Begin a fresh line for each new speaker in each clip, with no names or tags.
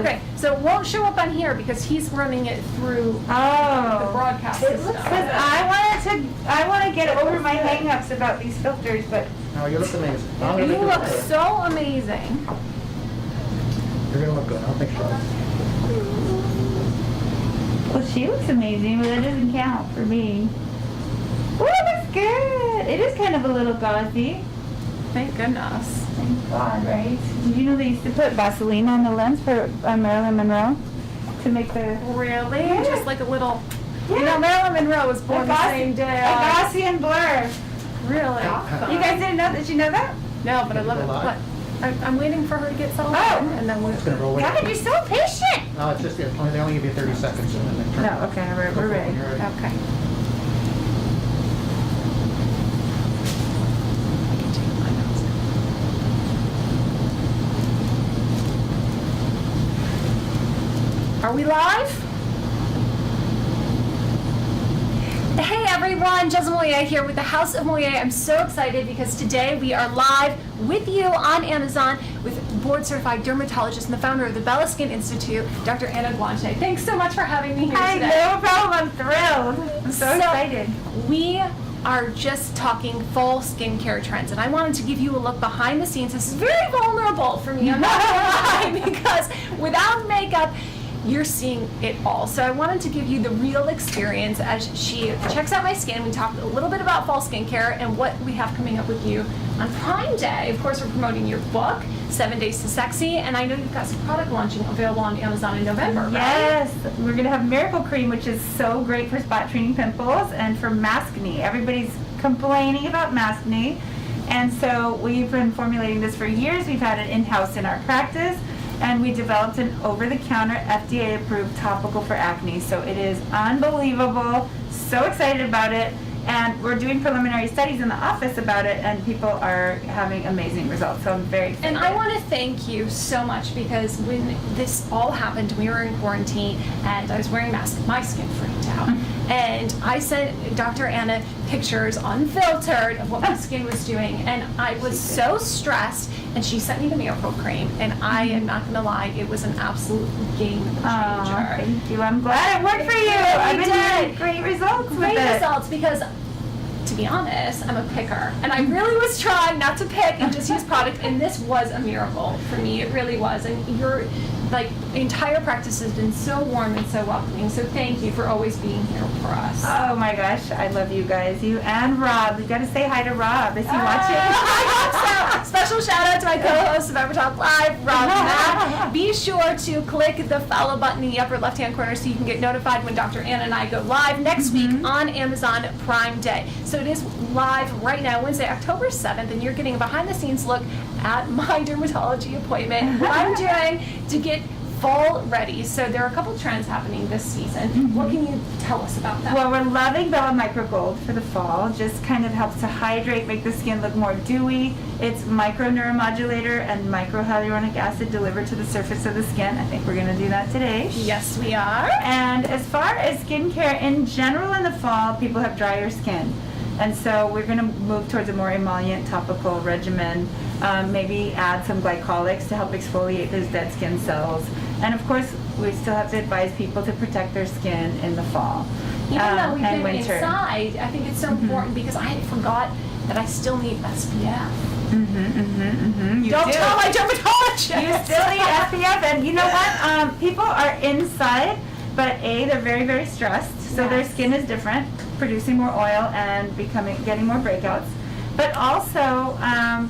Okay, so it won't show up on here because he's running it through the broadcast system.
Because I want to get over my hang-ups about these filters, but...
No, you look amazing.
You look so amazing.
You're going to look good. I'll make sure.
Well, she looks amazing, but that doesn't count for me. Oh, it looks good. It is kind of a little gauzy.
Thank goodness.
Thank God, right? Did you know they used to put Vaseline on the lens for Marilyn Monroe? To make the...
Really?
Yeah.
Just like a little...
Yeah.
You know, Marilyn Monroe was born the same day.
A Gaussian blur.
Really?
You guys didn't know that? You know that?
No, but I love it. But I'm waiting for her to get settled in, and then we're...
It's going to roll away.
God, you're so patient.
No, it's just, they only give you 30 seconds and then they turn.
No, okay, we're ready.
Okay. Are we live? Hey everyone, Jezlan Moyet here with the House of Moyet. I'm so excited because today we are live with you on Amazon with board-certified dermatologist and the founder of the Bella Skin Institute, Dr. Anna Guanche. Thanks so much for having me here today.
No problem, I'm thrilled. I'm so excited.
We are just talking full skincare trends, and I wanted to give you a look behind the scenes. This is very vulnerable for me, I'm not gonna lie, because without makeup, you're seeing it all. So I wanted to give you the real experience as she checks out my skin. We talked a little bit about fall skincare and what we have coming up with you on Prime Day. Of course, we're promoting your book, 7 Days to Sexy, and I know you've got some product launching available on Amazon in November, right?
Yes, we're gonna have Miracle Cream, which is so great for spot treating pimples and for maskne. Everybody's complaining about maskne, and so we've been formulating this for years. We've had it in-house in our practice. And we developed an over-the-counter FDA-approved topical for acne. So it is unbelievable. So excited about it. And we're doing preliminary studies in the office about it, and people are having amazing results. So I'm very excited.
And I want to thank you so much because when this all happened, we were in quarantine, and I was wearing a mask. My skin freaked out. And I sent Dr. Anna pictures unfiltered of what my skin was doing, and I was so stressed, and she sent me the Miracle Cream, and I am not going to lie, it was an absolute game changer.
Oh, thank you. I'm glad it worked for you. I've been getting great results with it.
Great results, because to be honest, I'm a picker, and I really was trying not to pick and just use product, and this was a miracle for me. It really was, and your entire practice has been so warm and so welcoming, so thank you for always being here for us.
Oh my gosh, I love you guys. You and Rob. You got to say hi to Rob. Is he watching?
So, special shout out to my co-host of EverTalk Live, Rob Matt. Be sure to click the follow button in the upper left-hand corner so you can get notified when Dr. Anna and I go live next week on Amazon Prime Day. So it is live right now, Wednesday, October 7th, and you're getting a behind-the-scenes look at my dermatology appointment, what I'm doing to get fall ready. So there are a couple trends happening this season. What can you tell us about that?
Well, we're loving Bella Micro Gold for the fall. Just kind of helps to hydrate, make the skin look more dewy. It's micro neuromodulator and micro hyaluronic acid delivered to the surface of the skin. I think we're going to do that today.
Yes, we are.
And as far as skincare in general in the fall, people have drier skin. And so we're going to move towards a more emollient topical regimen. Maybe add some glycolics to help exfoliate those dead skin cells. And of course, we still have to advise people to protect their skin in the fall.
Even though we've been
winter.
Inside, I think it's so important because I forgot that I still need SPF. Don't tell my dermatologist.
You still need SPF, and you know what? People are inside, but they're very, very stressed, so their skin is different, producing more oil and getting more breakouts. But also,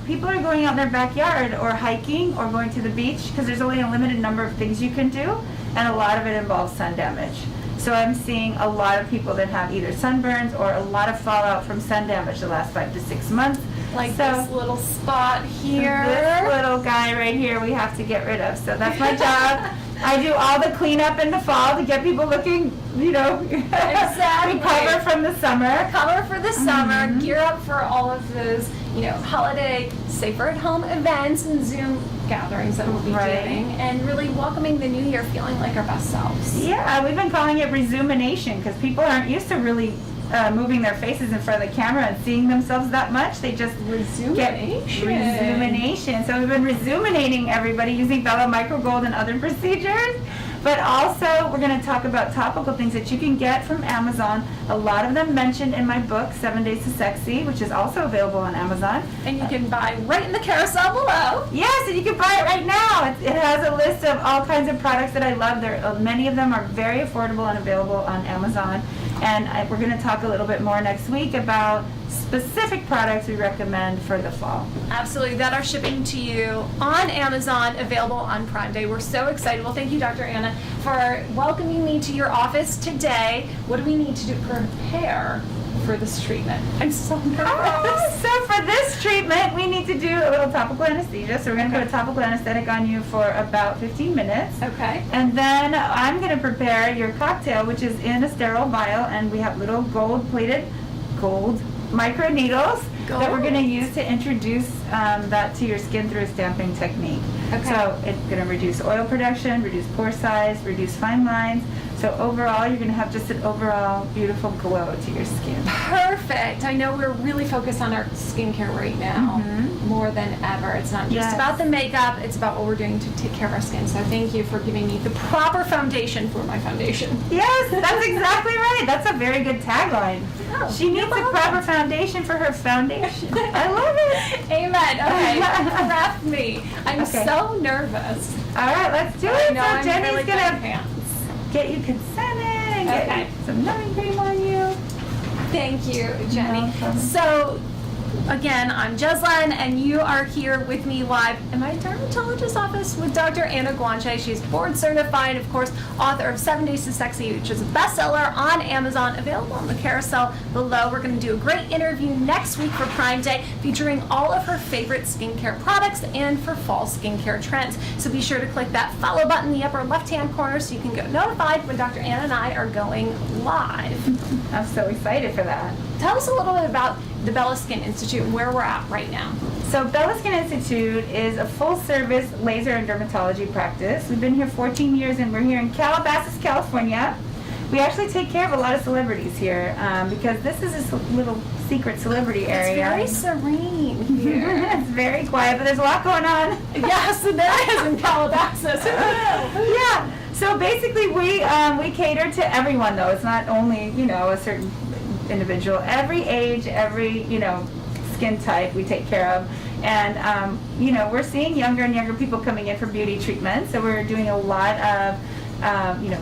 people are going out in their backyard or hiking or going to the beach because there's only a limited number of things you can do, and a lot of it involves sun damage. So I'm seeing a lot of people that have either sunburns or a lot of fallout from sun damage the last 5 to 6 months.
Like this little spot here.
This little guy right here we have to get rid of. So that's my job. I do all the cleanup in the fall to get people looking,
exactly.
recover from the summer.
Recover for the summer, gear up for all of those, holiday, safer at home events and Zoom gatherings that we'll be doing, and really welcoming the new year feeling like our best selves.
Yeah, we've been calling it resumination because people aren't used to really moving their faces in front of the camera and seeing themselves that much. They just get resumination. So we've been resuminating everybody using Bella Microgold and other procedures. But also, we're going to talk about topical things that you can get from Amazon. A lot of them mentioned in my book, 7 Days to Sexy, which is also available on Amazon.
And you can buy right in the carousel below.
Yes, and you can buy it right now. It has a list of all kinds of products that I love. Many of them are very affordable and available on Amazon. And we're going to talk a little bit more next week about specific products we recommend for the fall.
Absolutely, that are shipping to you on Amazon, available on Prime Day. We're so excited. Well, thank you, Dr. Anna, for welcoming me to your office today. What do we need to do to prepare for this treatment? I'm so nervous.
So for this treatment, we need to do a little topical anesthesia. So we're going to put a topical anesthetic on you for about 15 minutes.
Okay.
And then I'm going to prepare your cocktail, which is in a sterile vial, and we have little gold-plated micro needles that we're going to use to introduce that to your skin through a stamping technique.
Okay.
So it's going to reduce oil production, reduce pore size, reduce fine lines. So overall, you're going to have just an overall beautiful glow to your skin.
Perfect. I know we're really focused on our skincare right now, more than ever. It's not just about the makeup, it's about what we're doing to take care of our skin. So thank you for giving me the proper foundation for my foundation.
Yes, that's exactly right. That's a very good tagline.
Oh,
She needs a proper foundation for her foundation. I love it.
Amen. Okay, craft me. I'm so nervous.
All right, let's do
I
it.
know
So
I'm
Jenny's
really
going to
pants.
get you consented and get you some numbing cream on you.
Thank you, Jenny.
No problem.
So, again, I'm Jezlan, and you are here with me live in my dermatologist's office with Dr. Anna Guanche. She's board certified, of course, author of 7 Days to Sexy, which is a bestseller on Amazon, available on the carousel below. We're going to do a great interview next week for Prime Day, featuring all of her favorite skincare products and for fall skincare trends. So be sure to click that follow button in the upper left-hand corner so you can get notified when Dr. Anna and I are going live.
I'm so excited for that.
Tell us a little bit about the Bella Skin Institute and where we're at right now.
So Bella Skin Institute is a full-service laser and dermatology practice. We've been here 14 years, and we're here in Calabasas, California. We actually take care of a lot of celebrities here because this is a little secret celebrity area.
It's very serene here.
It's very quiet, but there's a lot going on.
Yes, there is in Calabasas.
Yeah. So basically, we cater to everyone, though. It's not only a certain individual. Every age, every skin type we take care of. And we're seeing younger and younger people coming in for beauty treatments. So we're doing a lot of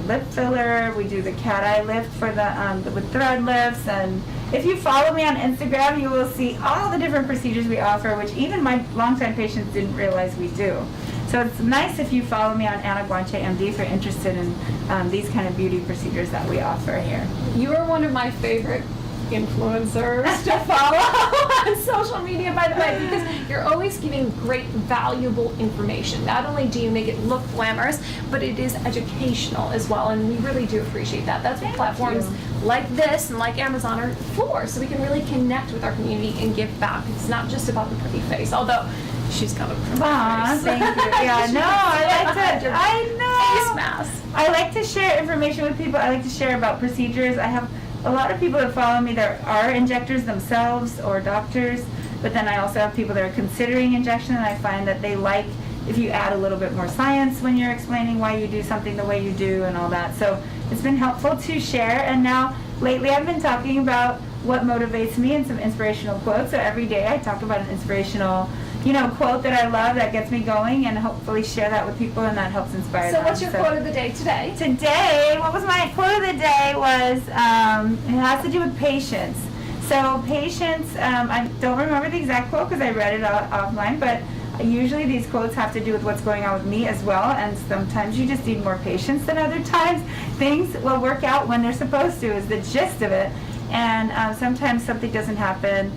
lip filler. We do the cat eye lift for the with thread lifts. And if you follow me on Instagram, you will see all the different procedures we offer, which even my longtime patients didn't realize we do. So it's nice if you follow me on Anna Guanche MD if you're interested in these kind of beauty procedures that we offer here.
You are one of my favorite influencers to follow on social media, by the way, because you're always giving great, valuable information. Not only do you make it look glamorous, but it is educational as well, and we really do appreciate that. That's what platforms like this and like Amazon are for, so we can really connect with our community and give back. It's not just about the pretty face, although she's got a pretty face.
Thank you. Yeah, no, I know.
Face mask.
I like to share information with people. I like to share about procedures. I have a lot of people that follow me that are injectors themselves or doctors, but then I also have people that are considering injection, and I find that they like if you add a little bit more science when you're explaining why you do something the way you do and all that. So it's been helpful to share, and now lately I've been talking about what motivates me and some inspirational quotes. So every day I talk about an inspirational quote that I love that gets me going, and hopefully share that with people, and that helps inspire them.
So what's your quote of the day today?
Today, what was my quote of the day was, it has to do with patience. So patience, I don't remember the exact quote because I read it offline, but usually these quotes have to do with what's going on with me as well, and sometimes you just need more patience than other times. Things will work out when they're supposed to is the gist of it, and sometimes something doesn't happen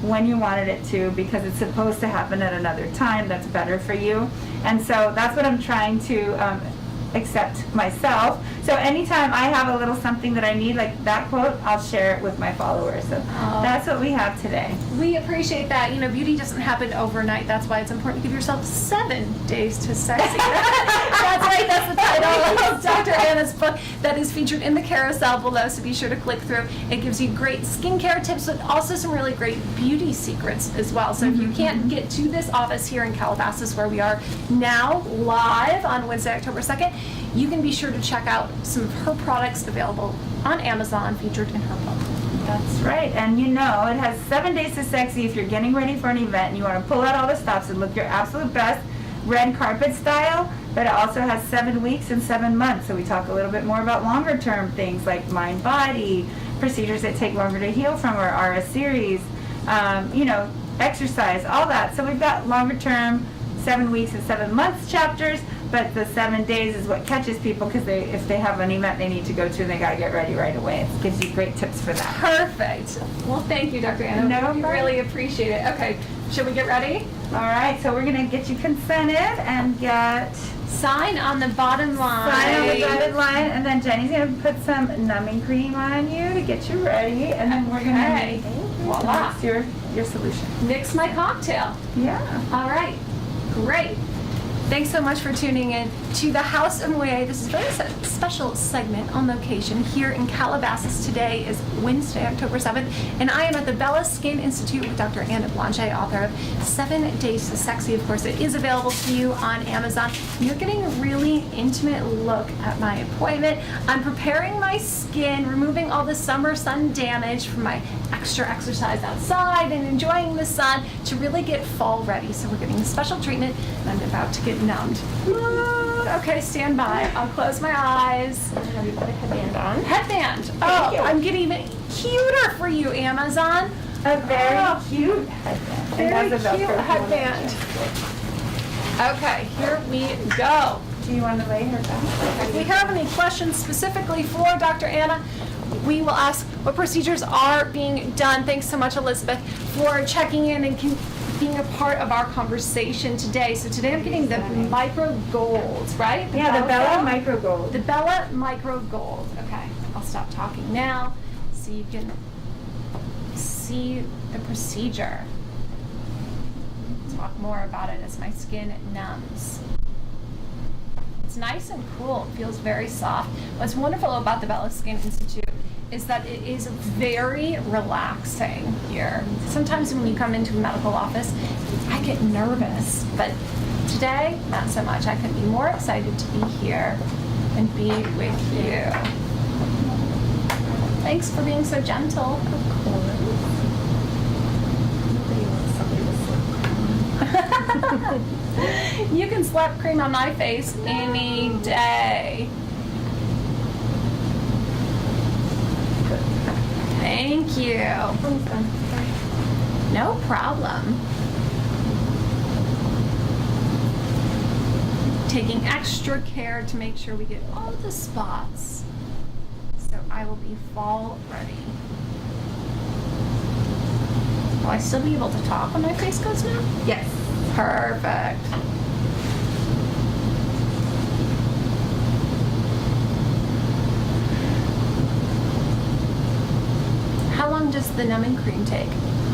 when you wanted it to because it's supposed to happen at another time that's better for you. And so that's what I'm trying to accept myself. So anytime I have a little something that I need, like that quote, I'll share it with my followers. So that's what we have today.
We appreciate that. Beauty doesn't happen overnight. That's why it's important to give yourself 7 days to sexy. That's right. That's the title of Dr. Anna's book that is featured in the carousel below, so be sure to click through. It gives you great skincare tips, but also some really great beauty secrets as well. So if you can't get to this office here in Calabasas, where we are now live on Wednesday, October 2nd, you can be sure to check out some of her products available on Amazon, featured in her book.
That's right, and you know, it has 7 days to sexy if you're getting ready for an event and you want to pull out all the stops and look your absolute best, red carpet style, but it also has 7 weeks and 7 months. So we talk a little bit more about longer term things like mind body, procedures that take longer to heal from, or are a series, you know, exercise, all that. So we've got longer term, 7 weeks and 7 months chapters, but the 7 days is what catches people, because if they have an event they need to go to and they got to get ready right away. It gives you great tips for that.
Perfect. Well, thank you, Dr. Anna.
No
we
problem.
really appreciate it. Okay, should we get ready?
All right, so we're going to get you consented and get
Sign on the bottom line.
sign on the dotted line, and then Jenny's going to put some numbing cream on you to get you ready, and then we're going
Okay.
to
Voila.
mix your solution.
Mix my cocktail.
Yeah.
All right, great. Thanks so much for tuning in to the House of Moyet. This is a very special segment on location here in Calabasas. Today is Wednesday, October 7th, and I am at the Bella Skin Institute with Dr. Anna Blanchet, author of 7 Days to Sexy. Of course, it is available to you on Amazon. You're getting a really intimate look at my appointment. I'm preparing my skin, removing all the summer sun damage from my extra exercise outside and enjoying the sun to really get fall ready. So we're getting a special treatment, and I'm about to get numbed. Okay, stand by. I'll close my eyes.
Have you put a headband on?
Headband. Oh,
you.
I'm getting even cuter for you, Amazon.
A very
Oh.
cute headband.
Very
And that's a
cute
Velcro
headband. Okay, here we go.
Do you want to lay her down?
If we have any questions specifically for Dr. Anna, we will ask what procedures are being done. Thanks so much, Elizabeth, for checking in and being a part of our conversation today. So today I'm getting the micro golds, right?
Yeah, the Bella
Gold?
Micro Gold.
The Bella Micro Gold. Okay, I'll stop talking now so you can see the procedure. Talk more about it as my skin numbs. It's nice and cool. It feels very soft. What's wonderful about the Bella Skin Institute is that it is very relaxing here. Sometimes when you come into a medical office, I get nervous, but today, not so much. I could be more excited to be here and be with you. Thanks for being so gentle.
Of course. Nobody wants somebody to slap.
You can slap cream on my face any day. Thank you. No problem. Taking extra care to make sure we get all the spots. So I will be fall ready. Will I still be able to talk when my face goes now?
Yes.
Perfect. How long does the numbing cream take?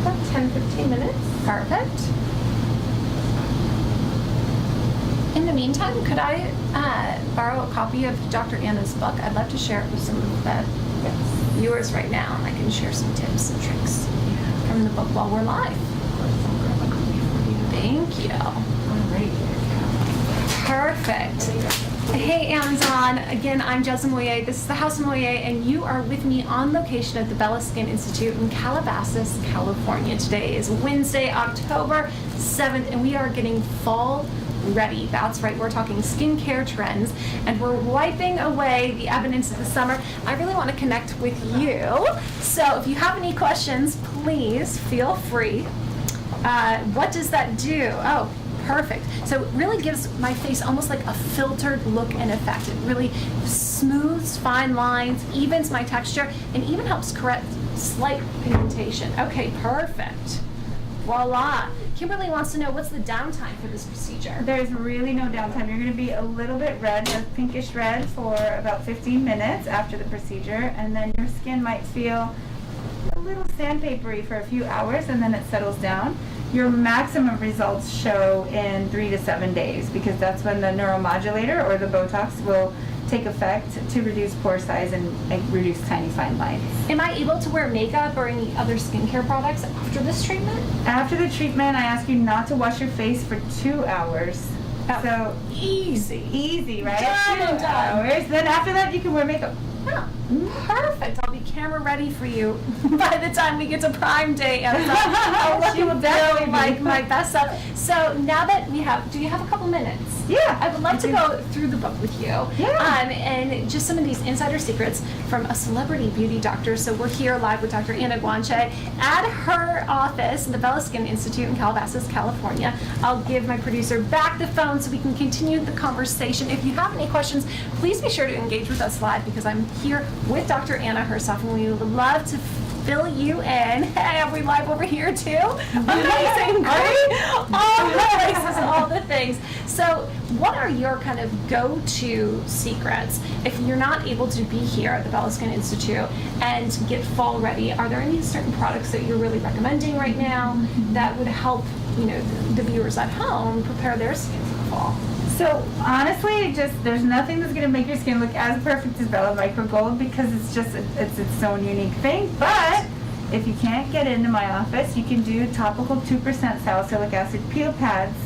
About 10-15 minutes.
Perfect. In the meantime, could I borrow a copy of Dr. Anna's book? I'd love to share it with some of the viewers right now, and I can share some tips and tricks from the book while we're live. Thank you. Perfect. Hey Amazon, again, I'm Jezlan Moyet. This is the House of Moyet, and you are with me on location at the Bella Skin Institute in Calabasas, California. Today is Wednesday, October 7th, and we are getting fall ready. That's right, we're talking skincare trends, and we're wiping away the evidence of the summer. I really want to connect with you, so if you have any questions, please feel free. What does that do? Oh, perfect. So it really gives my face almost like a filtered look and effect. It really smooths fine lines, evens my texture, and even helps correct slight pigmentation. Okay, perfect. Voila. Kimberly wants to know, what's the downtime for this procedure?
There's really no downtime. You're going to be a little bit red, a pinkish red, for about 15 minutes after the procedure, and then your skin might feel a little sandpapery for a few hours, and then it settles down. Your maximum results show in 3 to 7 days, because that's when the neuromodulator or the Botox will take effect to reduce pore size and reduce tiny fine lines.
Am I able to wear makeup or any other skincare products after this treatment?
After the treatment, I ask you not to wash your face for 2 hours.
Oh,
So
easy,
right?
Done and
2
done.
hours. Then after that, you can wear makeup.
Oh, perfect. I'll be camera ready for you by the time we get to Prime Day. I'll look
She will
and
definitely
feel
be.
like my best self. So now that we have, do you have a couple minutes?
Yeah.
I would love to go through the book with you.
Yeah.
And just some of these insider secrets from a celebrity beauty doctor. So we're here live with Dr. Anna Guanche at her office in the Bella Skin Institute in Calabasas, California. I'll give my producer back the phone so we can continue the conversation. If you have any questions, please be sure to engage with us live because I'm here with Dr. Anna herself and we would love to fill you in. Hey, are we live over here too? Amazing, great. All the places, all the things. So what are your kind of go-to secrets if you're not able to be here at the Bella Skin Institute and get fall ready? Are there any certain products that you're really recommending right now that would help, the viewers at home prepare their skin for the fall?
So honestly, there's nothing that's gonna make your skin look as perfect as Bella Micro Gold because it's its own unique thing. But if you can't get into my office, you can do topical 2% salicylic acid peel pads.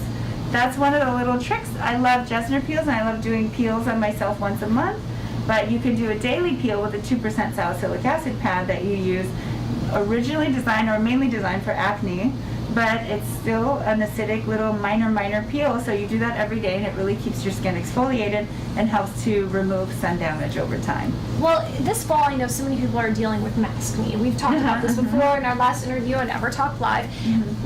That's one of the little tricks. I love Jezlan peels and I love doing peels on myself once a month. But you can do a daily peel with a 2% salicylic acid pad that you use, originally designed or mainly designed for acne. But it's still an acidic little minor peel, so you do that every day and it really keeps your skin exfoliated and helps to remove sun damage over time.
Well, this fall, I know so many people are dealing with maskne. We've talked about this before in our last interview on EverTalk Live.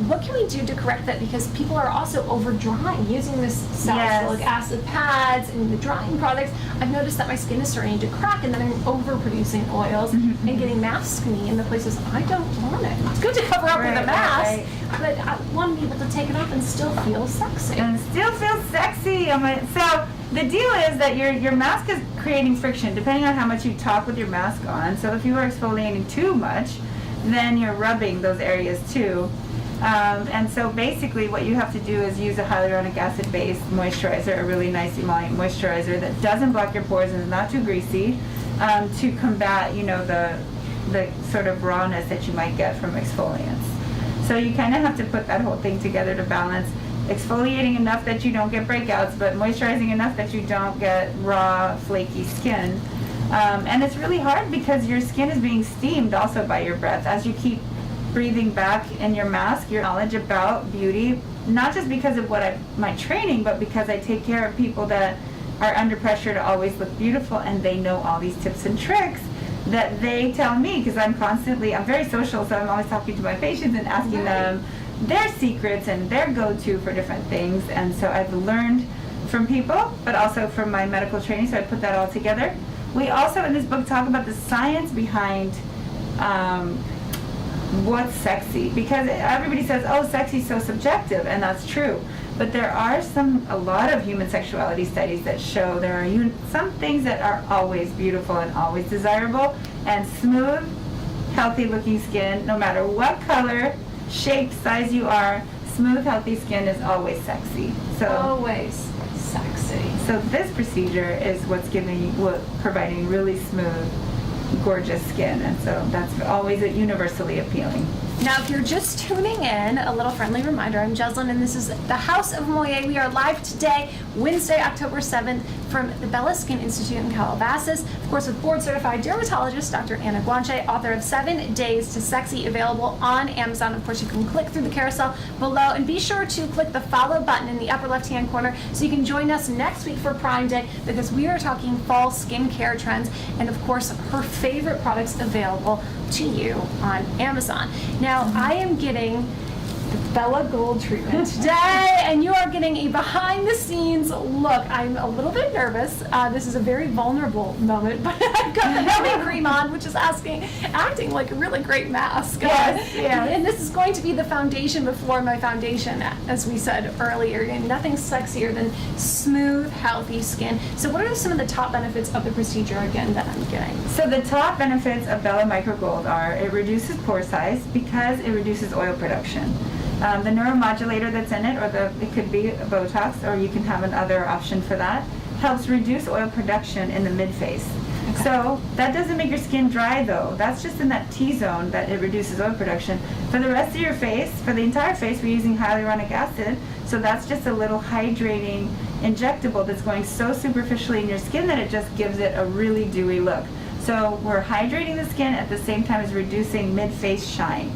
What can we do to correct that? Because people are also over drying using this salicylic acid pads and the drying products. I've noticed that my skin is starting to crack and then I'm overproducing oils and getting maskne in the places I don't want it. It's good to cover up with a mask, but I want to be able to take it off and still feel sexy.
And still feel sexy. So the deal is that your mask is creating friction depending on how much you talk with your mask on. So if you are exfoliating too much, then you're rubbing those areas too. And so basically what you have to do is use a hyaluronic acid based moisturizer, a really nice emollient moisturizer that doesn't block your pores and is not too greasy, to combat, the sort of rawness that you might get from exfoliants. So you kind of have to put that whole thing together to balance exfoliating enough that you don't get breakouts, but moisturizing enough that you don't get raw, flaky skin. And it's really hard because your skin is being steamed also by your breath. As you keep breathing back in your mask, your knowledge about beauty, not just because of my training, but because I take care of people that are under pressure to always look beautiful and they know all these tips and tricks that they tell me, because I'm very social, so I'm always talking to my patients and asking them their secrets and their go-to for different things. And so I've learned from people, but also from my medical training, so I put that all together. We also in this book talk about the science behind what's sexy, because everybody says, oh, sexy is so subjective, and that's true. But there are a lot of human sexuality studies that show there are some things that are always beautiful and always desirable, and smooth, healthy looking skin, no matter what color, shape, size you are, smooth, healthy skin is always sexy. So
always sexy.
So this procedure is providing really smooth, gorgeous skin, and so that's always universally appealing.
Now, if you're just tuning in, a little friendly reminder, I'm Jezlan, and this is the House of Moyet. We are live today, Wednesday, October 7th, from the Bella Skin Institute in Calabasas. Of course, with board-certified dermatologist Dr. Anna Guanche, author of 7 Days to Sexy, available on Amazon. Of course, you can click through the carousel below, and be sure to click the follow button in the upper left-hand corner so you can join us next week for Prime Day, because we are talking fall skincare trends, and of course, her favorite products available to you on Amazon. Now, I am getting the Bella Gold treatment today, and you are getting a behind-the-scenes look. I'm a little bit nervous. This is a very vulnerable moment, but I've got the heavy cream on, which is acting like a really great mask.
Yes.
And this is going to be the foundation before my foundation, as we said earlier. And nothing's sexier than smooth, healthy skin. So what are some of the top benefits of the procedure, again, that I'm getting?
So the top benefits of Bella Micro Gold are it reduces pore size because it reduces oil production. The neuromodulator that's in it, it could be Botox, or you can have another option for that. helps reduce oil production in the mid-face.
Okay.
So that doesn't make your skin dry though. That's just in that T-zone that it reduces oil production. For the rest of your face, for the entire face, we're using hyaluronic acid. So that's just a little hydrating injectable that's going so superficially in your skin that it just gives it a really dewy look. So we're hydrating the skin at the same time as reducing mid-face shine,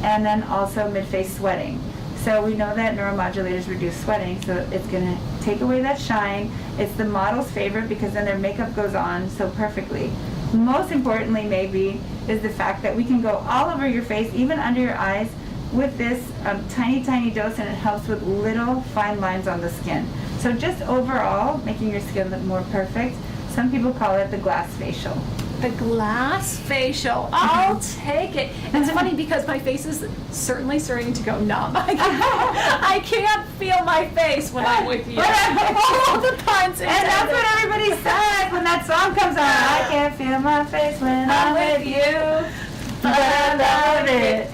and then also mid-face sweating. So we know that neuromodulators reduce sweating, so it's going to take away that shine. It's the model's favorite because then their makeup goes on so perfectly. Most importantly, maybe, is the fact that we can go all over your face, even under your eyes, with this tiny, tiny dose, and it helps with little fine lines on the skin. So just overall, making your skin look more perfect. Some people call it the glass facial.
The glass facial. I'll take it. It's funny because my face is certainly starting to go numb. I can't feel my face when I'm with you. All the puns.
And that's what everybody says when that song comes on. I can't feel my face when I'm with you. But I love it.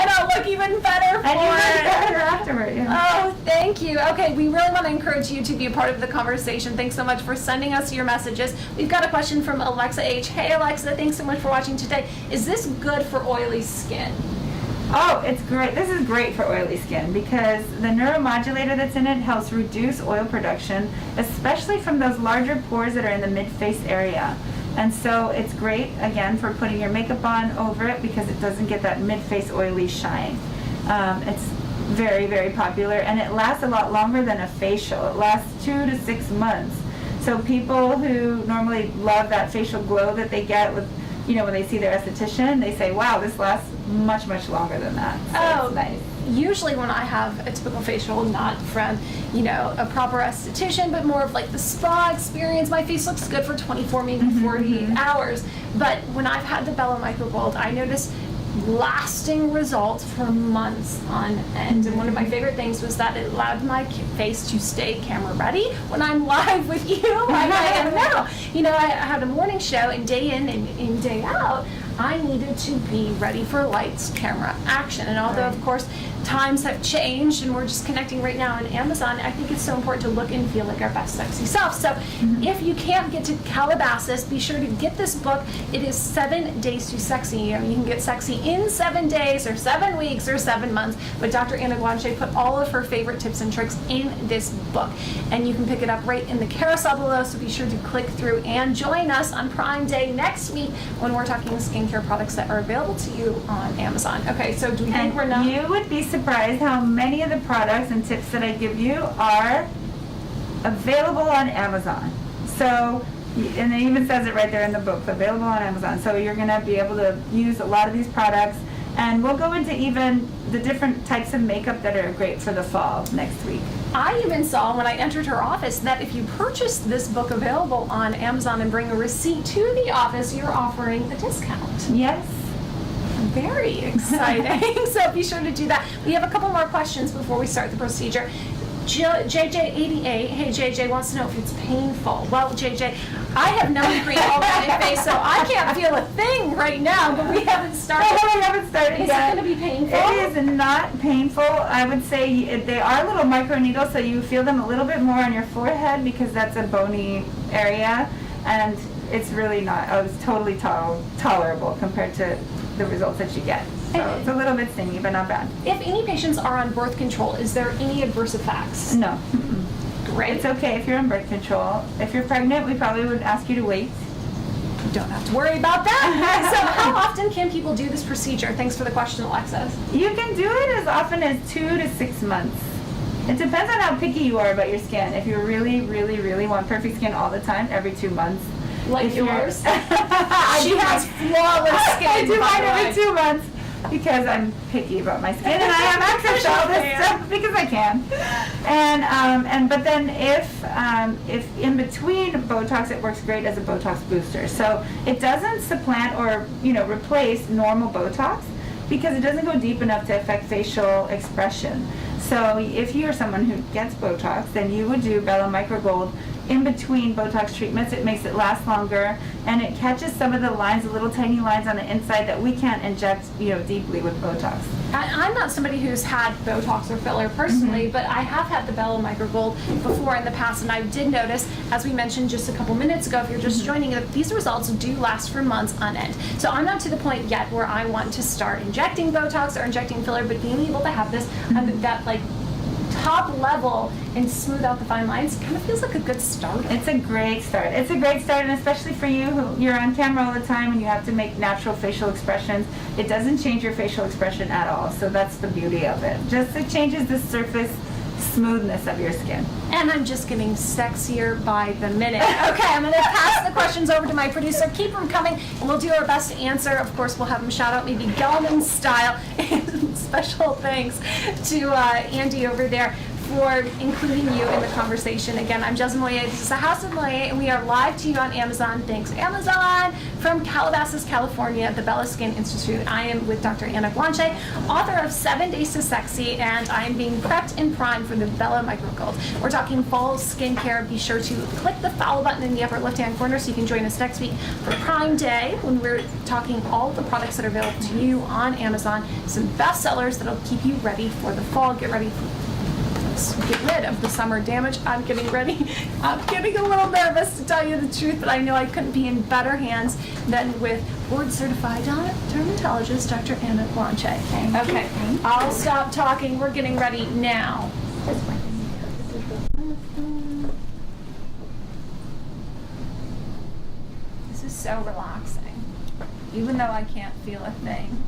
And I'll look even better for
And you look
it.
better afterward. Yeah.
Oh, thank you. Okay, we really want to encourage you to be a part of the conversation. Thanks so much for sending us your messages. We've got a question from Alexa H. Hey, Alexa, thanks so much for watching today. Is this good for oily skin?
Oh, it's great. This is great for oily skin because the neuromodulator that's in it helps reduce oil production, especially from those larger pores that are in the mid-face area. And so it's great, again, for putting your makeup on over it because it doesn't get that mid-face oily shine. It's very, very popular, and it lasts a lot longer than a facial. It lasts 2 to 6 months. So people who normally love that facial glow that they get with, you know, when they see their esthetician, they say, wow, this lasts much, much longer than that. So it's nice.
Usually when I have a typical facial, not from, you know, a proper esthetician, but more of like the spa experience, my face looks good for 24, maybe 48 hours. But when I've had the Bella Microgold, I noticed lasting results for months on end. And one of my favorite things was that it allowed my face to stay camera ready when I'm live with you, like I am now. You know, I had a morning show, and day in and day out, I needed to be ready for lights, camera, action. And although, of course, times have changed and we're just connecting right now on Amazon, I think it's so important to look and feel like our best sexy self. So if you can't get to Calabasas, be sure to get this book. It is 7 Days to Sexy. You know, you can get sexy in 7 days or 7 weeks or 7 months, but Dr. Anna Guanche put all of her favorite tips and tricks in this book. And you can pick it up right in the carousel below, so be sure to click through and join us on Prime Day next week when we're talking skincare products that are available to you on Amazon. Okay, so do we think we're not?
You would be surprised how many of the products and tips that I give you are available on Amazon. So, and it even says it right there in the book, available on Amazon. So you're going to be able to use a lot of these products, and we'll go into even the different types of makeup that are great for the fall next week.
I even saw when I entered her office that if you purchase this book available on Amazon and bring a receipt to the office, you're offering a discount.
Yes.
Very exciting. So be sure to do that. We have a couple more questions before we start the procedure. JJ88, hey JJ, wants to know if it's painful. Well, JJ, I have no cream all over my face, so I can't feel a thing right now, but we haven't started.
No, we haven't started
Is
yet.
it going to be painful?
It is not painful. I would say they are little micro needles, so you feel them a little bit more on your forehead because that's a bony area, and it's really not, it's totally tolerable compared to the results that you get. So it's a little bit stingy, but not bad.
If any patients are on birth control, is there any adverse effects?
No.
Great.
It's okay if you're on birth control. If you're pregnant, we probably would ask you to wait.
You don't have to worry about that. So how often can people do this procedure? Thanks for the question, Alexis.
You can do it as often as 2 to 6 months. It depends on how picky you are about your skin. If you really, really, really want perfect skin all the time, every 2 months.
Like
If you're-
yours? She
do
has
mine-
flawless skin.
I do
by
mine
the way.
every 2 months because I'm picky about my skin and I have access to all this stuff because I can. And but then if in between Botox, it works great as a Botox booster. So it doesn't supplant or replace normal Botox because it doesn't go deep enough to affect facial expression. So if you're someone who gets Botox, then you would do Bella Microgold in between Botox treatments. It makes it last longer, and it catches some of the lines, the little tiny lines on the inside that we can't inject, deeply with Botox.
I'm not somebody who's had Botox or filler personally, but I have had the Bella Microgold before in the past, and I did notice, as we mentioned just a couple minutes ago, if you're just joining, that these results do last for months on end. So I'm not to the point yet where I want to start injecting Botox or injecting filler, but being able to have this, that like top level and smooth out the fine lines kind of feels like a good start.
It's a great start. It's a great start, and especially for you who you're on camera all the time and you have to make natural facial expressions, it doesn't change your facial expression at all. So that's the beauty of it. Just it changes the surface smoothness of your skin.
And I'm just getting sexier by the minute. Okay, I'm going to pass the questions over to my producer. Keep them coming, and we'll do our best to answer. Of course, we'll have them shout out maybe Gelman style. And special thanks to Andy over there for including you in the conversation. Again, I'm Jezlan Moyet. This is the House of Moyet, and we are live to you on Amazon. Thanks, Amazon. From Calabasas, California, the Bella Skin Institute. I am with Dr. Anna Guanche, author of 7 Days to Sexy, and I am being prepped and primed for the Bella Microgold. We're talking fall skincare. Be sure to click the follow button in the upper left-hand corner so you can join us next week for Prime Day, when we're talking all the products that are available to you on Amazon. Some bestsellers that'll keep you ready for the fall. Get rid of the summer damage. I'm getting ready. I'm getting a little nervous, to tell you the truth, but I know I couldn't be in better hands than with board-certified dermatologist Dr. Anna Guanche. Okay, I'll stop talking. We're getting ready now. This is so relaxing, even though I can't feel a thing.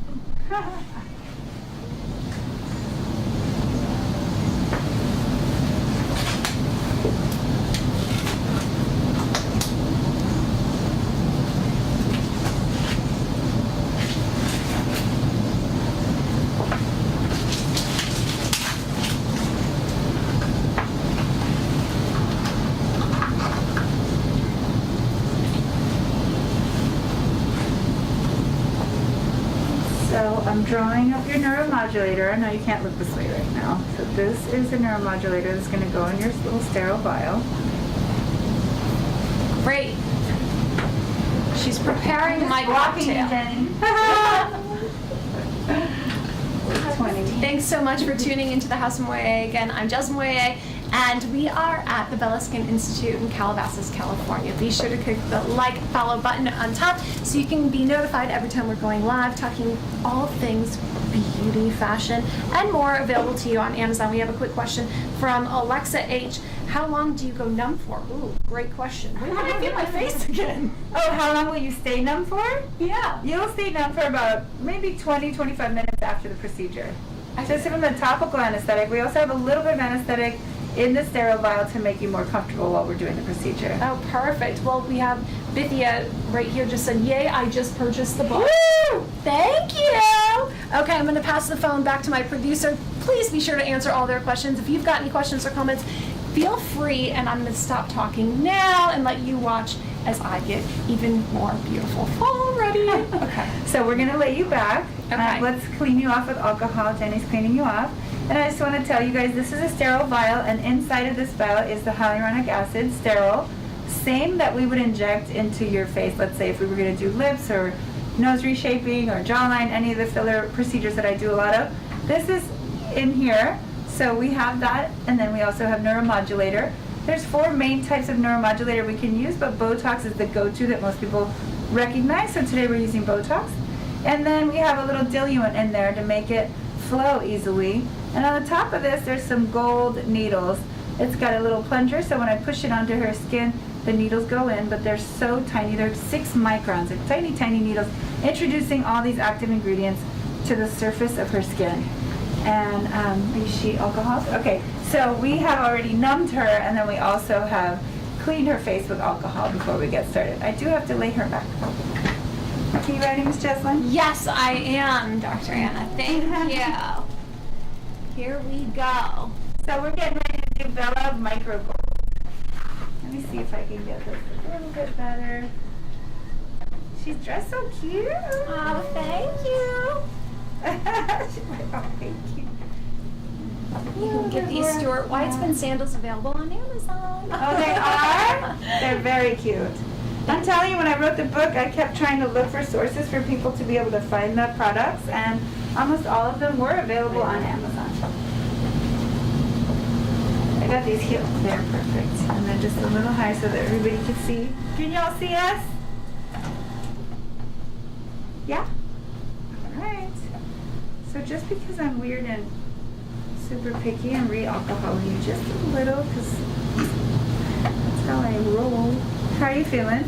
I'm drawing up your neuromodulator. I know you can't look this way right now. So this is a neuromodulator that's going to go in your little sterile vial.
Great. She's preparing my cocktail.
20.
Thanks so much for tuning into the House of Moyet again. I'm Jezlan Moyet, and we are at the Bella Skin Institute in Calabasas, California. Be sure to click the like, follow button on top so you can be notified every time we're going live, talking all things beauty, fashion, and more, available to you on Amazon. We have a quick question from Alexa H. How long do you go numb for? Ooh, great question. Where did I feel my face again?
Oh, how long will you stay numb for?
Yeah.
You'll stay numb for about maybe 20-25 minutes after the procedure. Just from the topical anesthetic, we also have a little bit of anesthetic in the sterile vial to make you more comfortable while we're doing the procedure.
Oh, perfect. Well, we have Bithia right here just said, yay, I just purchased the book.
Woo!
Thank you. Okay, I'm going to pass the phone back to my producer. Please be sure to answer all their questions. If you've got any questions or comments, feel free, and I'm going to stop talking now and let you watch as I get even more beautiful already. Okay.
So we're going to lay you back.
Okay.
Let's clean you off with alcohol. Jenny's cleaning you off. And I just want to tell you guys, this is a sterile vial, and inside of this vial is the hyaluronic acid, sterile, same that we would inject into your face. Let's say if we were going to do lips or nose reshaping or jawline, any of the filler procedures that I do a lot of. This is in here. So we have that, and then we also have neuromodulator. There's 4 main types of neuromodulator we can use, but Botox is the go-to that most people recognize. So today we're using Botox. And then we have a little diluent in there to make it flow easily. And on the top of this, there's some gold needles. It's got a little plunger, so when I push it onto her skin, the needles go in, but they're so tiny. They're 6 microns. They're tiny, tiny needles, introducing all these active ingredients to the surface of her skin. And is she alcohol? Okay, so we have already numbed her, and then we also have cleaned her face with alcohol before we get started. I do have to lay her back. Are you ready, Ms. Jezlan?
Yes, I am, Dr. Anna. Thank you. Here we go.
So we're getting ready to do Bella Microgold. Let me see if I can get this a little bit better. She's dressed so cute.
Oh, thank you.
She's like, oh, thank you.
You can get these Stuart Weitzman sandals available on Amazon.
Oh, they are? They're very cute. I'm telling you, when I wrote the book, I kept trying to look for sources for people to be able to find the products, and almost all of them were available on Amazon. I got these heels. They're perfect. And they're just a little high so that everybody can see. Can y'all see us? Yeah? All right. So just because I'm weird and super picky and re-alcohol you just a little, because that's how I roll. How are you feeling?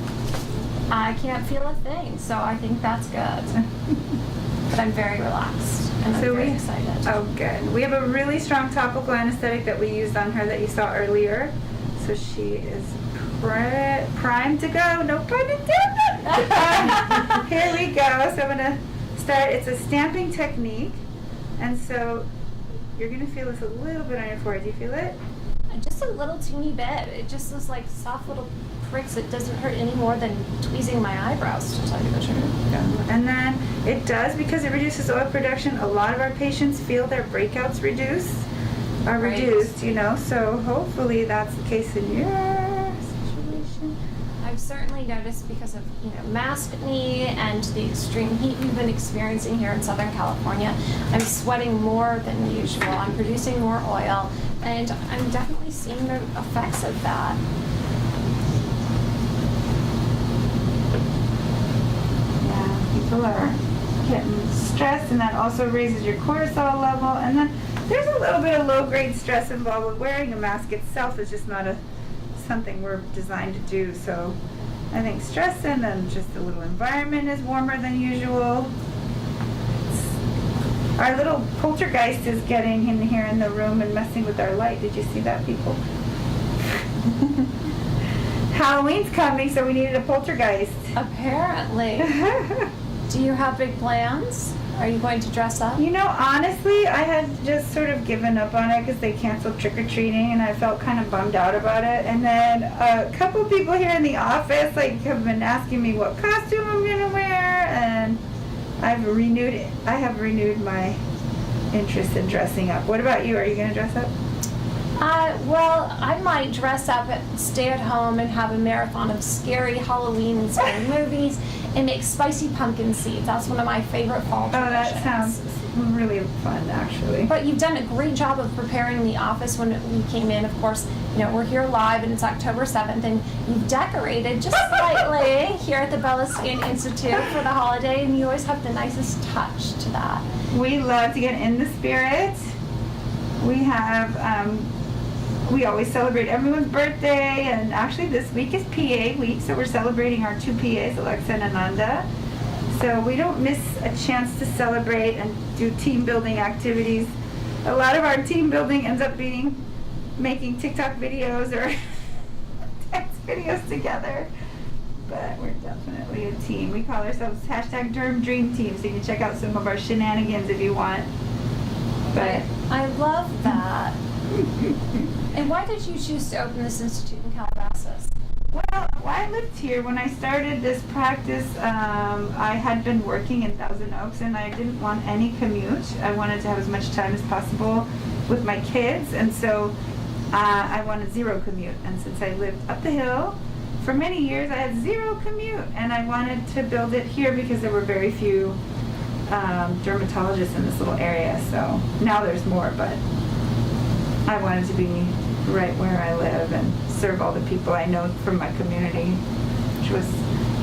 I can't feel a thing, so I think that's good. But I'm very relaxed and I'm very excited.
Oh, good. We have a really strong topical anesthetic that we used on her that you saw earlier. So she is primed to go. No pun intended. Here we go. So I'm going to start. It's a stamping technique. And so you're going to feel this a little bit on your forehead. Do you feel it?
Just a little teeny bit. It just is like soft little pricks. It doesn't hurt any more than tweezing my eyebrows, to tell you the truth.
And then it does, because it reduces oil production. A lot of our patients feel their breakouts reduced, you know, so hopefully that's the case in your situation.
I've certainly noticed, because of, you know, mask knee and the extreme heat we've been experiencing here in Southern California, I'm sweating more than usual. I'm producing more oil, and I'm definitely seeing the effects of that.
Yeah, people are getting stressed, and that also raises your cortisol level. And then there's a little bit of low-grade stress involved with wearing a mask itself. Is just not something we're designed to do. So I think stress, and then just the little environment is warmer than usual. Our little poltergeist is getting in here in the room and messing with our light. Did you see that, people? Halloween's coming, so we needed a poltergeist.
Apparently. Do you have big plans? Are you going to dress up?
You know, honestly, I had just sort of given up on it because they canceled trick-or-treating, and I felt kind of bummed out about it. And then a couple people here in the office have been asking me what costume I'm going to wear, and I have renewed my interest in dressing up. What about you? Are you going to dress up?
Well, I might dress up, stay at home, and have a marathon of scary Halloween-inspired movies, and make spicy pumpkin seeds. That's one of my favorite fall traditions.
That sounds really fun, actually.
But you've done a great job of preparing the office when we came in. Of course, you know, we're here live, and it's October 7th, and you've decorated just slightly here at the Bella Skin Institute for the holiday, and you always have the nicest touch to that.
We love to get in the spirit. We have, we always celebrate everyone's birthday, and actually this week is PA week, so we're celebrating our 2 PAs, Alexa and Ananda. So we don't miss a chance to celebrate and do team building activities. A lot of our team building ends up being making TikTok videos or dance videos together. But we're definitely a team. We call ourselves #Dream Team, so you can check out some of our shenanigans if you want. But
I love that. And why did you choose to open this institute in Calabasas?
Well, I lived here. When I started this practice, I had been working in Thousand Oaks, and I didn't want any commute. I wanted to have as much time as possible with my kids, and so I wanted zero commute. And since I lived up the hill for many years, I had zero commute, and I wanted to build it here because there were very few dermatologists in this little area. So now there's more, but I wanted to be right where I live and serve all the people I know from my community, which was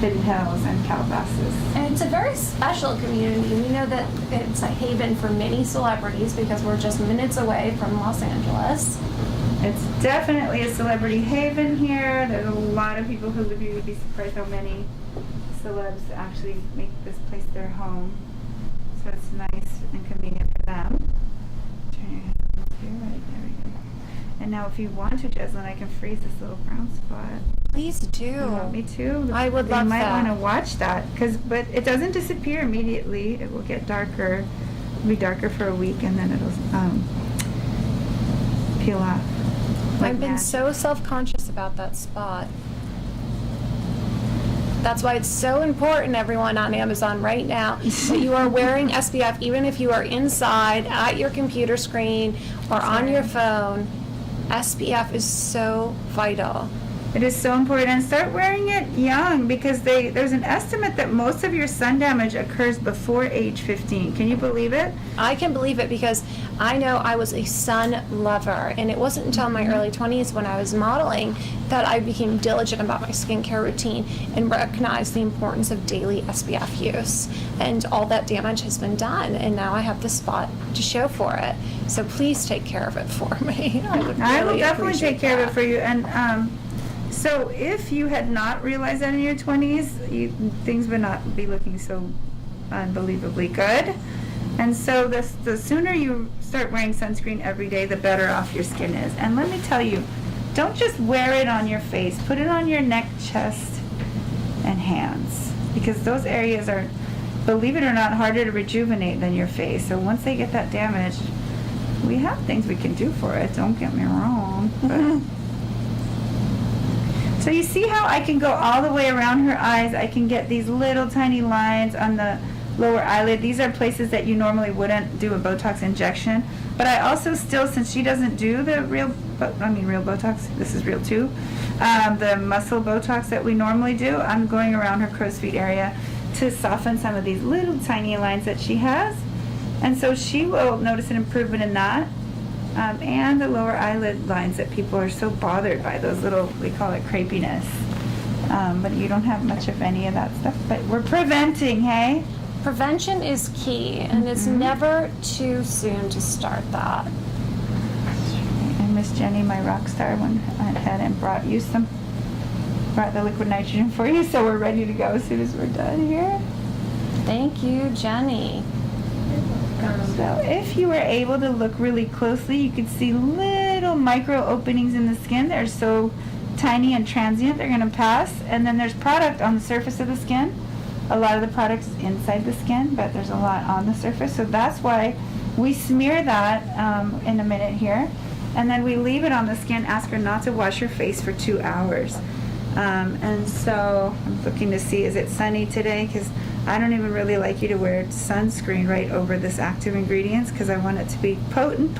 Hidden Hills and Calabasas.
And it's a very special community. We know that it's a haven for many celebrities because we're just minutes away from Los Angeles.
It's definitely a celebrity haven here. There's a lot of people who live here. You'd be surprised how many celebs actually make this place their home. So it's nice and convenient for them. Turn your head up here, right there we go. And now if you want to, Jezlan, I can freeze this little brown spot.
Please do.
You want me to?
I would love
You might
that.
want to watch that, but it doesn't disappear immediately. It will get darker. It'll be darker for a week, and then it'll peel off. Like
I've been
that.
so self-conscious about that spot. That's why it's so important, everyone on Amazon right now, that you are wearing SPF, even if you are inside at your computer screen or on your phone. SPF is so vital.
It is so important. And start wearing it young, because there's an estimate that most of your sun damage occurs before age 15. Can you believe it?
I can believe it because I know I was a sun lover, and it wasn't until my early 20s when I was modeling that I became diligent about my skincare routine and recognized the importance of daily SPF use. And all that damage has been done, and now I have the spot to show for it. So please take care of it for me. I will
Definitely take care of it for you. And so if you had not realized that in your 20s, things would not be looking so unbelievably good. And so the sooner you start wearing sunscreen every day, the better off your skin is. And let me tell you, don't just wear it on your face. Put it on your neck, chest, and hands. Because those areas are, believe it or not, harder to rejuvenate than your face. So once they get that damaged, we have things we can do for it. Don't get me wrong. But so you see how I can go all the way around her eyes. I can get these little tiny lines on the lower eyelid. These are places that you normally wouldn't do a Botox injection. But I also still, since she doesn't do the real Botox, this is real too, the muscle Botox that we normally do, I'm going around her crow's feet area to soften some of these little tiny lines that she has. And so she will notice an improvement in that. And the lower eyelid lines that people are so bothered by, those little, we call it crepiness. But you don't have much of any of that stuff. But we're preventing, hey?
Prevention is key, and it's never too soon to start that.
And Miss Jenny, my rock star, went ahead and brought the liquid nitrogen for you, so we're ready to go as soon as we're done here.
Thank you, Jenny.
So if you were able to look really closely, you could see little micro openings in the skin. They're so tiny and transient, they're going to pass. And then there's product on the surface of the skin. A lot of the product's inside the skin, but there's a lot on the surface. So that's why we smear that in a minute here. And then we leave it on the skin, ask her not to wash her face for 2 hours. And so I'm looking to see, is it sunny today? Because I don't even really like you to wear sunscreen right over this active ingredients, because I want it to be potent.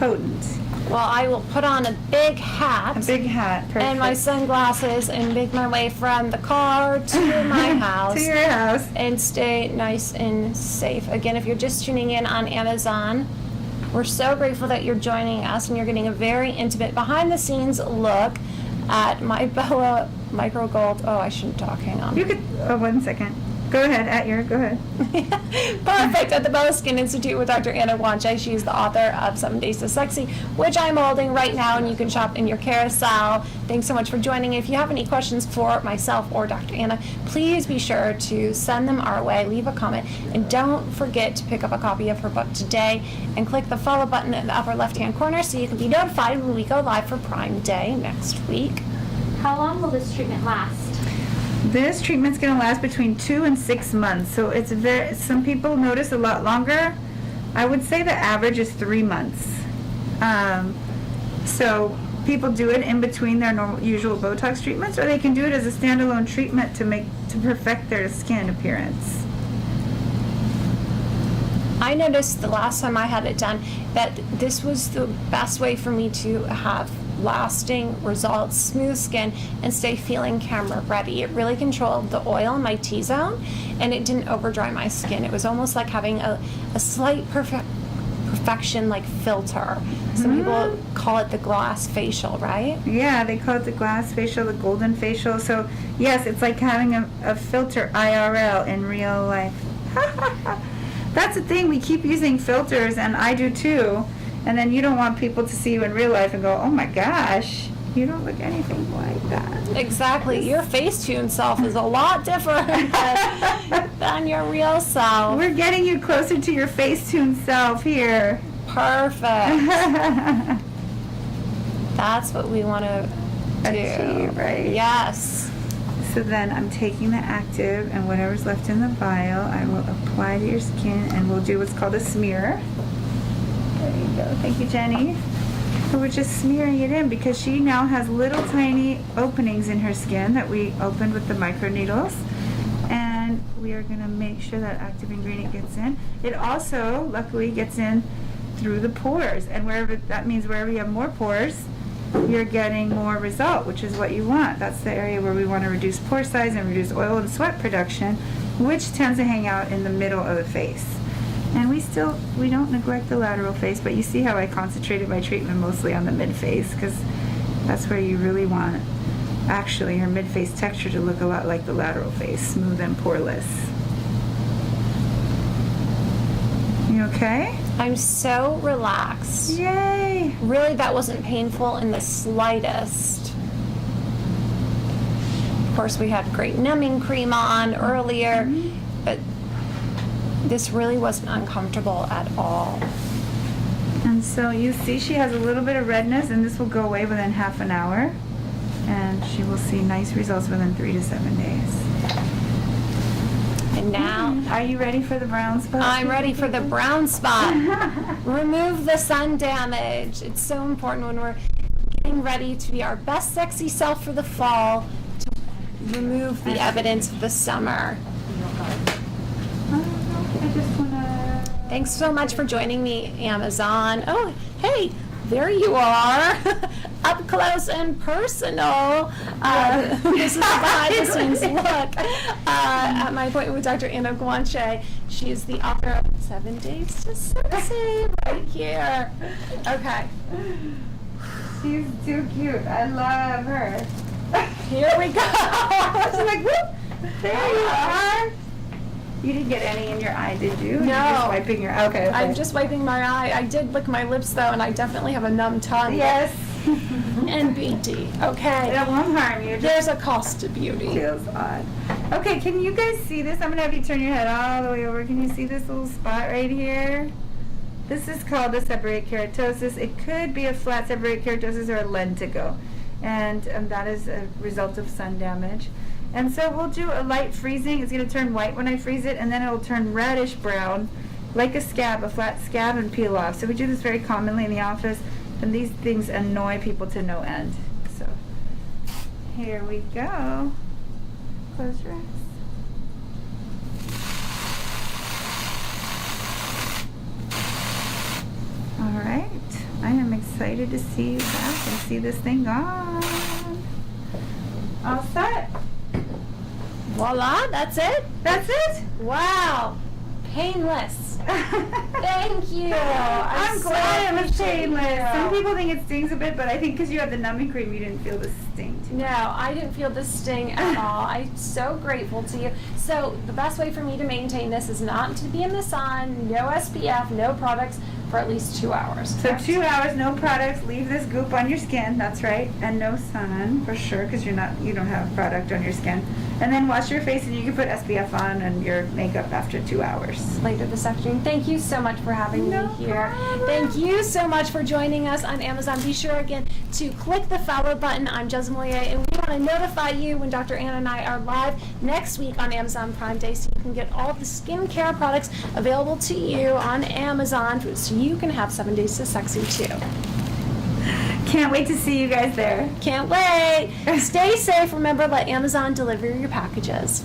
Well, I will put on a big hat.
A big hat, perfect.
And my sunglasses and make my way from the car to my house.
To your house.
And stay nice and safe. Again, if you're just tuning in on Amazon, we're so grateful that you're joining us, and you're getting a very intimate behind-the-scenes look at my Bella Micro Gold. Oh, I shouldn't talk. Hang on.
You could, 1 second. Go ahead, go ahead.
Perfect. At the Bella Skin Institute with Dr. Anna Guanche. She's the author of 7 Days to Sexy, which I'm holding right now, and you can shop in your carousel. Thanks so much for joining. If you have any questions for myself or Dr. Anna, please be sure to send them our way, leave a comment, and don't forget to pick up a copy of her book today and click the follow button in the upper left-hand corner so you can be notified when we go live for Prime Day next week.
How long will this treatment last?
This treatment's going to last between 2 and 6 months. So it's some people notice a lot longer. I would say the average is 3 months. So people do it in between their usual Botox treatments, or they can do it as a standalone treatment to perfect their skin appearance.
I noticed the last time I had it done that this was the best way for me to have lasting results, smooth skin, and stay feeling camera ready. It really controlled the oil in my T-zone, and it didn't over dry my skin. It was almost like having a slight perfection like filter. Some people call it the glass facial, right?
Yeah, they call it the glass facial, the golden facial. So yes, it's like having a filter IRL in real life. That's the thing, we keep using filters, and I do too. And then you don't want people to see you in real life and go, oh my gosh, you don't look anything like that.
Exactly. Your Facetune self is a lot different than your real self.
We're getting you closer to your Facetune self here.
Perfect. That's what we want to do.
Achieve, right?
Yes.
So then I'm taking the active and whatever's left in the vial, I will apply to your skin, and we'll do what's called a smear. There you go. Thank you, Jenny. So we're just smearing it in because she now has little tiny openings in her skin that we opened with the micro needles. we are gonna make sure that active ingredient gets in. It also, luckily, gets in through the pores, and that means wherever you have more pores, you're getting more result, which is what you want. That's the area where we want to reduce pore size and reduce oil and sweat production, which tends to hang out in the middle of the face. And we don't neglect the lateral face, but you see how I concentrated my treatment mostly on the mid-face, because that's where you really want, actually, your mid-face texture to look a lot like the lateral face, smooth and poreless. You okay?
I'm so relaxed.
Yay!
Really, that wasn't painful in the slightest. Of course, we had great numbing cream on earlier, but this really wasn't uncomfortable at all.
And so you see she has a little bit of redness, and this will go away within half an hour, and she will see nice results within 3 to 7 days.
And now,
Are you ready for the brown spot?
I'm ready for the brown spot. Remove the sun damage. It's so important when we're getting ready to be our best sexy self for the fall to remove the evidence of the summer.
I just wanna...
Thanks so much for joining me, Amazon. Oh, hey, there you are. Up close and personal. This is a behind the scenes look at my appointment with Dr. Anna Guanche. She is the author of 7 Days to Sexy right here. Okay.
She's too cute. I love her.
Here we go.
She's like, whoop! There you are. You didn't get any in your eye, did you?
No.
You're just wiping your... Okay.
I'm just wiping my eye. I did lick my lips though, and I definitely have a numb tongue.
Yes.
NBD. Okay.
It won't harm you.
There's a cost to beauty.
Feels odd. Okay, can you guys see this? I'm gonna have you turn your head all the way over. Can you see this little spot right here? This is called a seborrheic keratosis. It could be a flat seborrheic keratosis or a lentigo, and that is a result of sun damage. And so we'll do a light freezing. It's gonna turn white when I freeze it, and then it'll turn reddish brown, like a scab, a flat scab, and peel off. So we do this very commonly in the office, and these things annoy people to no end. So here we go. Close your eyes. All right. I am excited to see you back and see this thing gone. All set.
Voila, that's it?
That's it.
Wow. Painless. Thank you.
I'm
so
glad it was
appreciate
painless.
you.
Some people think it stings a bit, but I think because you had the numbing cream, you didn't feel the sting too much.
No, I didn't feel the sting at all. I'm so grateful to you. So the best way for me to maintain this is not to be in the sun, no SPF, no products for at least 2 hours.
So
correct?
2 hours, no products, leave this goop on your skin, that's right, and no sun, for sure, because you don't have product on your skin. And then wash your face, and you can put SPF on and your makeup after 2 hours.
Later this afternoon. Thank you so much for having
No
me here.
problem.
Thank you so much for joining us on Amazon. Be sure again to click the follow button. I'm Jezlan, and we want to notify you when Dr. Anna and I are live next week on Amazon Prime Day, so you can get all the skincare products available to you on Amazon, so you can have 7 Days to Sexy too.
Can't wait to see you guys there.
Can't wait. Stay safe. Remember, let Amazon deliver your packages.